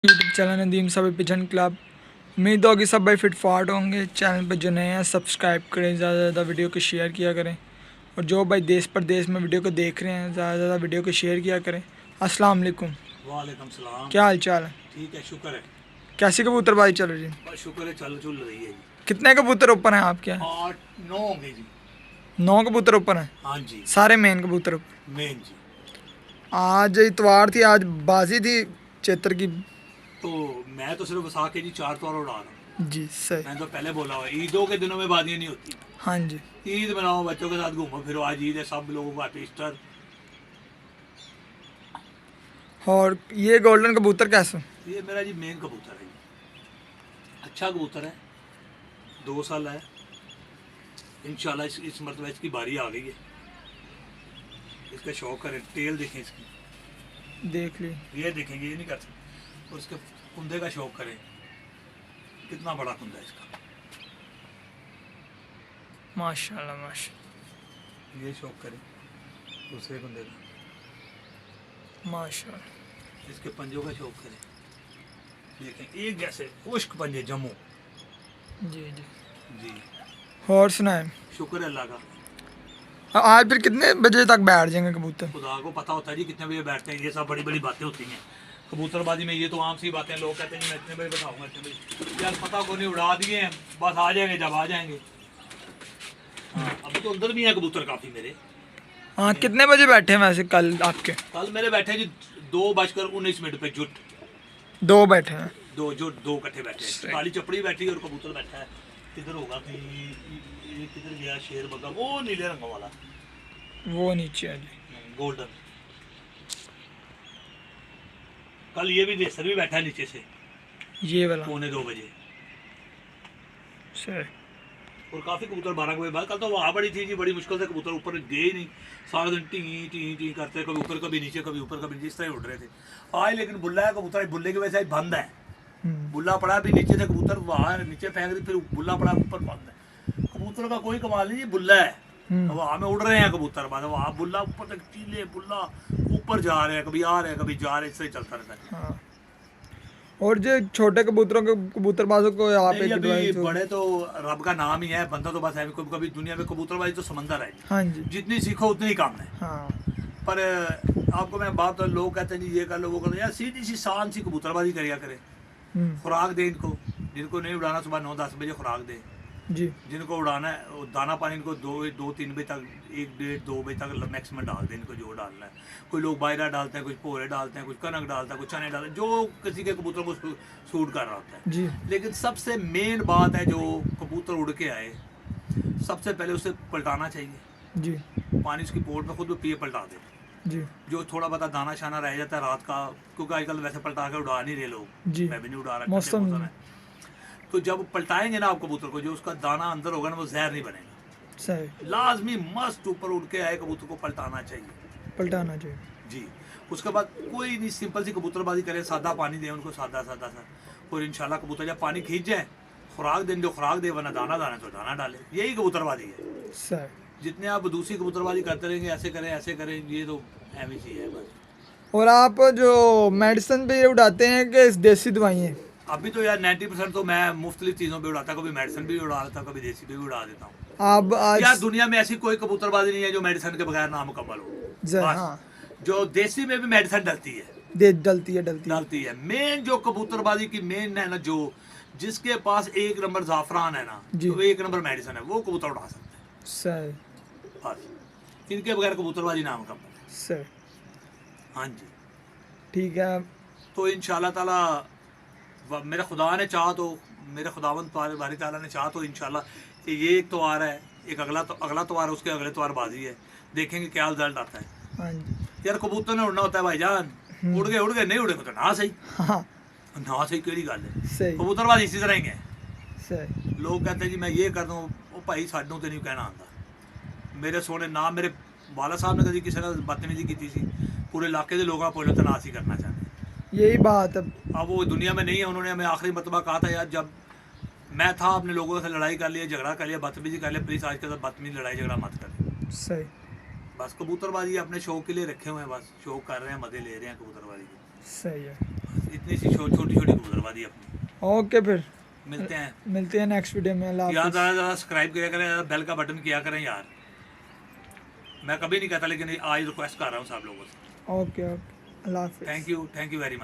YouTube channel Nadeem सब pigeon club. उम्मीद होगी सब भाई फिट फाट होंगे। चैनल पर जो नए हैं सब्सक्राइब करें, ज़्यादा से ज़्यादा वीडियो को शेयर किया करें, और जो भाई देश प्रदेश में वीडियो को देख रहे हैं ज़्यादा से ज़्यादा वीडियो को शेयर किया करें। अस्सलाम वालेकुम। वालेकुम सलाम। क्या हाल चाल है? ठीक है, शुक्र है। कैसी कबूतरबाजी चल रही है? बस शुक्र है, चल चल रही है जी। कितने कबूतर ऊपर हैं आपके यहाँ? 8-9 होंगे जी। 9 कबूतर ऊपर हैं? हाँ जी, सारे मेन कबूतर ऊपर? मेन जी। आज इतवार थी, आज बाजी थी चैत्र की। तो मैं तो सिर्फ वसा के जी 4 तौर उड़ा रहा हूँ। जी सही। मैंने तो पहले बोला हुआ ईदों के दिनों में बाजियाँ नहीं होती। हाँ जी। ईद मनाओ, बच्चों के साथ घूमो फिरो। आज ईद है, सब लोगों को हैप्पी ईस्टर। और ये गोल्डन कबूतर कैसे? ये मेरा जी मेन कबूतर है जी। अच्छा कबूतर है, 2 साल है। इंशाल्लाह इस मरतबा इसकी बारी आ गई है। इसका शौक करें, टेल देखें इसकी, देख ली। ये देखेंगे, ये नहीं कर सकते। और इसके कुंदे का शौक करें, कितना बड़ा कुंदा है इसका। माशाल्लाह माशाल्लाह। ये शौक करें दूसरे कुंदे का। माशाल्लाह। इसके पंजों का शौक करें, देखें एक जैसे खुश्क पंजे जम्मू। जी जी। जी, और सुनाए। शुक्र है अल्लाह का। आज फिर कितने बजे तक बैठ जाएंगे कबूतर? खुदा को पता होता है जी कितने बजे बैठते हैं। ये सब बड़ी बड़ी बातें होती हैं कबूतरबाजी में। ये तो आम सी बातें, लोग कहते हैं जी मैं इतने बजे बैठाऊंगा, इतने बजे। यार पता को नहीं, उड़ा दिए हैं, बस आ जाएंगे जब आ जाएंगे। हाँ, अभी तो अंदर भी हैं कबूतर काफ़ी मेरे। हाँ, कितने बजे बैठे हैं वैसे कल आपके? कल मेरे बैठे जी 2:19 पे जुट। 2 बैठे हैं। दो कट्ठे बैठे हैं। काली चपड़ी बैठी और कबूतर बैठा है। किधर होगा कि ये किधर गया शेर बगा, वो नीले रंग वाला, वो नीचे है जी। गोल्डन। कल ये भी देसर भी बैठा है नीचे से, ये वाला 2:45 बजे। सही। और काफ़ी कबूतर 12 बजे बाद। कल तो वहाँ बड़ी थी जी, बड़ी मुश्किल से कबूतर ऊपर गए ही नहीं। सारा दिन टी टी टी करते, कभी ऊपर कभी नीचे, कभी ऊपर कभी नीचे, इस तरह उड़ रहे थे। आज लेकिन बुल्ला है कबूतर, बुल्ले की वजह से बंद है। बुल्ला पड़ा भी नीचे से, कबूतर वहाँ नीचे फेंक दी, फिर बुल्ला पड़ा ऊपर बंद है। कबूतर का कोई कमाल नहीं जी, बुल्ला है। वहाँ में उड़ रहे हैं कबूतर, बाद वहाँ बुल्ला ऊपर तक चीले, बुल्ला ऊपर जा रहे हैं, कभी आ रहे हैं, कभी जा रहे हैं, इससे चलता रहता है। हाँ। और जो छोटे कबूतरों के कबूतरबाजों को आप नहीं, एक अभी एडवाइस हो? बड़े तो रब का नाम ही है, बंदा तो बस है। कभी कभी दुनिया में कबूतरबाजी तो समंदर है, हाँ जी। जितनी सीखो उतनी कम है। हाँ। पर आपको मैं बात, तो लोग कहते हैं जी ये कर लो वो कर लो। यार सीधी सी शान सी कबूतरबाजी करिया करे। खुराक दे इनको, जिनको नहीं उड़ाना सुबह 9-10 बजे खुराक दे। जी। जिनको उड़ाना है वो दाना पानी इनको 2-3 बजे तक, 1-1.5-2 बजे तक मैक्सिमम डाल दे इनको, जो डालना है। कोई लोग बायरा डालते हैं, कुछ पोरे डालते हैं, कुछ कनक डालता है, कुछ चने डालते हैं, जो किसी के कबूतरों को सूट कर रहा होता है। जी। लेकिन सबसे मेन बात है, जो कबूतर उड़ के आए सबसे पहले उसे पलटाना चाहिए। जी। पानी उसकी पोर्ट में खुद पिए पलटा दे। जी। जो थोड़ा बहुत दाना शाना रह जाता है रात का, क्योंकि आजकल वैसे पलटा के उड़ा नहीं रहे लोग। जी। मैं भी नहीं उड़ा रहा, मौसम ठंडे है। तो जब पलटाएंगे ना आप कबूतर को, जो उसका दाना अंदर होगा ना, वो जहर नहीं बनेगा। सही। लाजमी मस्त ऊपर उड़ के आए कबूतर को पलटाना चाहिए। पलटाना चाहिए जी। उसके बाद कोई नहीं, सिंपल सी कबूतरबाजी करें, सादा पानी दें उनको, सादा सादा सा। और इंशाल्लाह कबूतर जब पानी खींच जाए, खुराक दें, जो खुराक दे, वरना दाना दाना तो दाना डाले। यही कबूतरबाजी है। सही। जितने आप दूसरी कबूतरबाजी करते रहेंगे, ऐसे करें, ये तो एवं सी है बस। और आप जो मेडिसिन पे ये उड़ाते हैं कि देसी दवाइयाँ? अभी तो यार 90% तो मैं मुख्तलिफ चीज़ों पे उड़ाता, कभी मेडिसिन भी उड़ा देता हूँ, कभी देसी पे भी उड़ा देता हूँ। आप आज यार दुनिया में ऐसी कोई कबूतरबाजी नहीं है जो मेडिसिन के बगैर नामुकम्मल हो। हाँ। जो देसी में भी मेडिसिन डलती है, डलती है। मेन जो कबूतरबाजी की मेन है ना, जो जिसके पास 1 नंबर जाफरान है ना, तो 1 नंबर मेडिसिन है, वो कबूतर उड़ा सकता है। सही। बस इनके बगैर कबूतरबाजी नामुकम्मल है। सही। हाँ जी, ठीक है। तो इंशाल्लाह ताला मेरे खुदा ने चाहा तो, मेरे खुदावंद बारी ताला ने चाहा तो इंशाल्लाह ये एक त्योहार है, एक अगला त्योहार, उसके अगले त्योहार बाजी है। देखेंगे क्या रिजल्ट आता है। हाँ जी। यार कबूतर ने उड़ना होता है भाईजान, उड़ गए नहीं उड़े तो ना सही। हाँ। ना सही केड़ी गल है। सही। कबूतरबाजी इसी तरह ही है। सही। लोग कहते हैं जी मैं ये कर दूँ, वो भाई सानू तो नहीं कहना आता। मेरे सोने ना मेरे वाला साहब ने कभी किसी ने बदतमीजी की थी, पूरे इलाके के लोगों को तनास ही करना चाहते। यही बात है। अब वो दुनिया में नहीं है। उन्होंने हमें आखिरी मरतबा कहा था, यार जब मैं था अपने लोगों से लड़ाई कर लिया, झगड़ा कर लिया, बदतमीजी कर लिया, प्लीज़ आज के साथ बदतमीजी लड़ाई झगड़ा मत कर। सही। बस कबूतरबाजी अपने शौक के लिए रखे हुए हैं, बस शौक कर रहे हैं, मज़े ले रहे हैं कबूतरबाजी के। सही है। इतनी सी छोटी छोटी कबूतरबाजी अपनी। ओके फिर मिलते हैं नेक्स्ट वीडियो में। अल्लाह यार हाफिज़। ज़्यादा सब्सक्राइब किया करें, बेल का बटन किया करें यार। मैं कभी नहीं कहता लेकिन आज रिक्वेस्ट कर रहा हूँ सब लोगों से। ओके अल्लाह हाफिज़। Thank you very much.